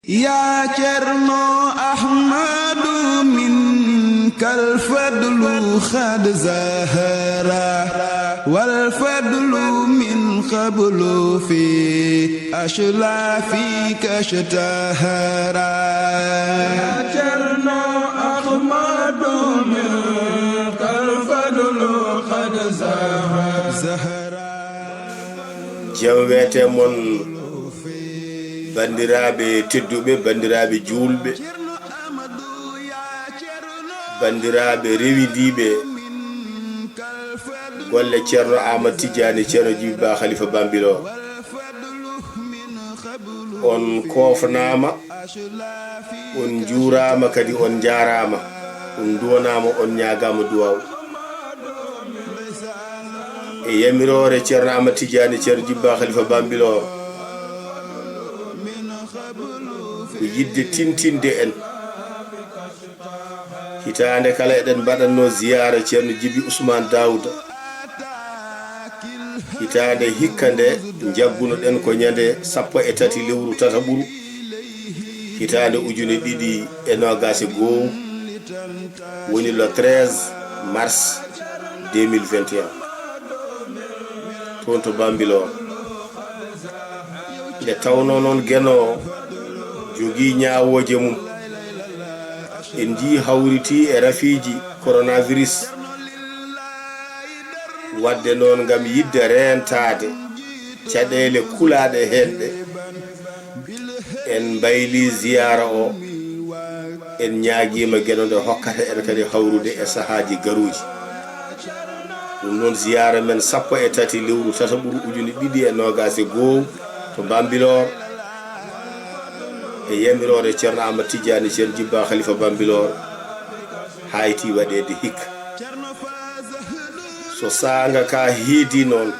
يا كرنو أحمد منك الفضل خد زهرا والفضل من قبل في أشلافك اشتهرا يا كرنو أحمد منك الفضل خد زهرا جوete mon bandiraɓe tedduɓe bandiraɓe julɓe bandiraɓe rewidiɓe golle ceerno Amadou Tidiane ceerno Djiby Ba Khalifa Bambilor on kofnama on juurama kadi on jarama on duwanama on ñagama duwaw e yamirore ceerno Amadou Tidiane ceerno Djiby Ba Khalifa Bambilor ko yidde tintinde en hitande kala eɗen mbaɗanno ziyara ceerno Djiby Ousmane Daouda hitande hikka nde jagguno ɗen ko ñande 13 lewru tataɓuru hitande 2021 woni le 13 mars 2021 toon to Bambilor nde tawno noon gueno jogui ñawoje mum en ji hawriti e rafiji coronavirus wadde noon gam yidde rentade caɗele kulaɗe henɗe en bayli ziyara o en ñaguima gueɗo nde hokkata en kadi hawrude e sahaji garuji ɗum noon ziyara men 13 lewru tataɓuru 2021 to Bambilor e yamirore ceerno Amadou Tidiane ceerno Djiby Ba Khalifa Bambilor hayti waɗede hikka so sanga ka heedi noon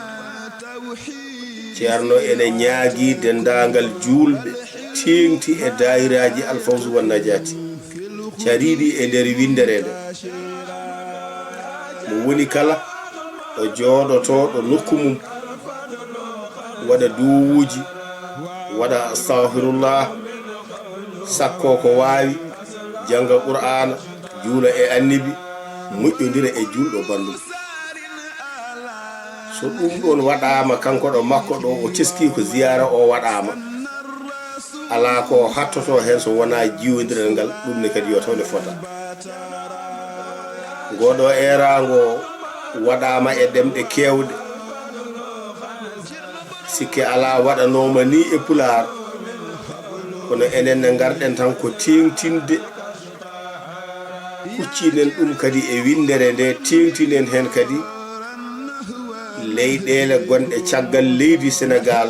ceerno ene ñaagui dendagal julɓe tengti e dayiraji Alfawzu wan Najati cariɗi e nder windere nde mo woni kala ɗo jooɗoto ɗo nokku mum waɗa duwuji waɗa astaghfirullah sakko ko wawi janga qur'ana juula e annabi moƴƴodira e julɗo bandum so ɗum ɗon waɗama kanko ɗo makko ɗo o teski ko ziyara o waɗama ala ko hattoto hen so wona jiwodiral ngal ɗum ne kadi yo tawde fota goɗo erago waɗama e ɗemɗe kewɗe sikke ala waɗanoma ni e pular kono enen ne garɗen tan ko tengtinde kuccinen ɗum kadi e windere nde tengtinen hen kadi leyɗele gonɗe caggal leydi Sénégal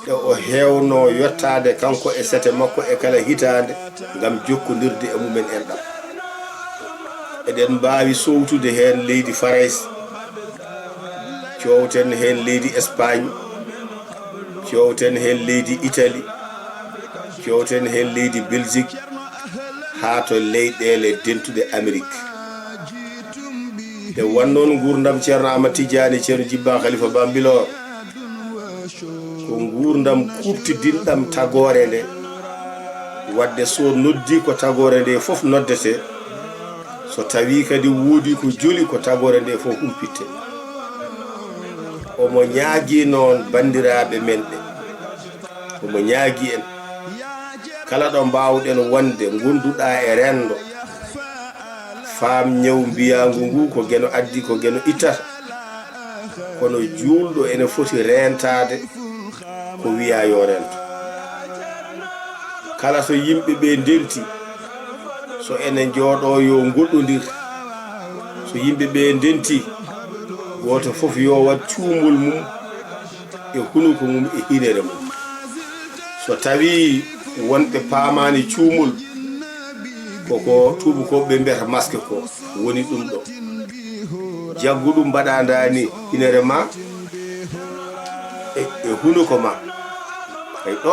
ɗe o hewno yottade kanko e sete makko e kala hitande gam jokkodirde e mumen enɗam eɗen mbawi sowtude hen leydi Farais cowten hen leydi Espagne cowten hen leydi Italie cowten hen leydi Belgique ha to leyɗele dentude Amérique e wannon gurdam ceerno Amadou Tidiane ceerno Djiby Ba Khalifa Bambilor ko gurdam kuptidinɗam tagore nde wadde so noddi ko tagore nde foof noddete so tawi kadi woodi ko joli ko tagore nde foof humpitte omo ñaagui noon bandiraɓe men ɓe omo ñaagui en kala ɗo mbawɗen wonde gonduɗa e rendo faam ñaw mbiyangu ngu ko gueno addi ko gueno ittata kono julɗo ene foti rentade ko wiya yo rento kala so yimɓeɓe delti so enen jooɗo yo goɗɗodir so yimɓeɓe denti goto foof yo wat cuumol mum e hunuko mum e hinere mum so tawi wonɓe paamani cuumol koko tubakoɓe mbiyata masque ko woni ɗum ɗo jagguɗum mbaɗadani hinere ma e hunuko ma ay ɗo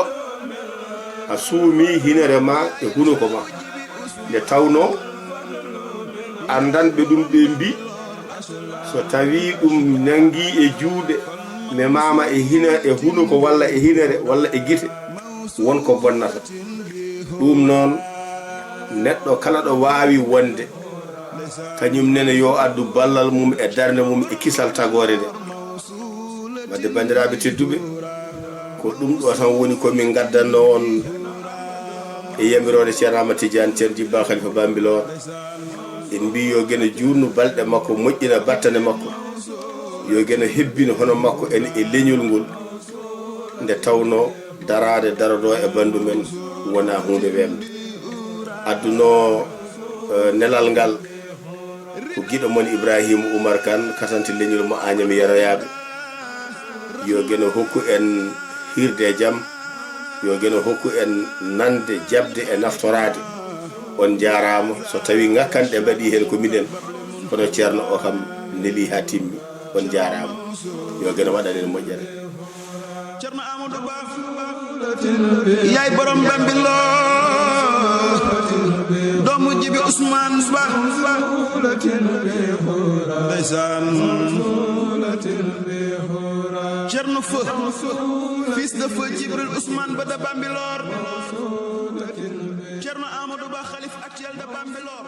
a suumi hinere ma e hunuko ma nde tawno andanɓe ɗum ɓe mbi so tawi ɗum nangi e juuɗe memama e hina e hunuko walla e hinere walla e gite wonko bonnata ɗum noon neɗɗo kala ɗo wawi wonde kañum nene yo addu ballal mum e darde mum e kisal tagore nde wadde bandiraɓe tedduɓe ko ɗum ɗo tan woni komin gaddanno on e yamirode ceerno Amadou Tidiane ceerno Djibba Khalifa Bambilor en mbi yo gene jurnu balɗe makko moƴƴina battane makko yo gene hebbino hono makko en e leñol ngol nde tawno darade darodo e bandu men wona hunde wemde adduno nelal ngal ko giɗo mon Ibrahima Oumar Kane katanti leñol mo Agname Yanoyaɓe yo gene hokku en hirde jaam yo gene hokku en nande jabde e naftorade on jarama so tawi ngakkanɗe mbaɗi hen ko minen kono ceerno o kam neeli ha timmi on jarama yo gene waɗanen moƴƴere ceerno Amadou Ba yaay borom Bambilor doomu Djibi Ousmane Ba ndeysaan ceerno Feu fils de Feu Djibril Ousmane Ba de Bambilor ceerno Amadou Ba xalif actuel de Bambilor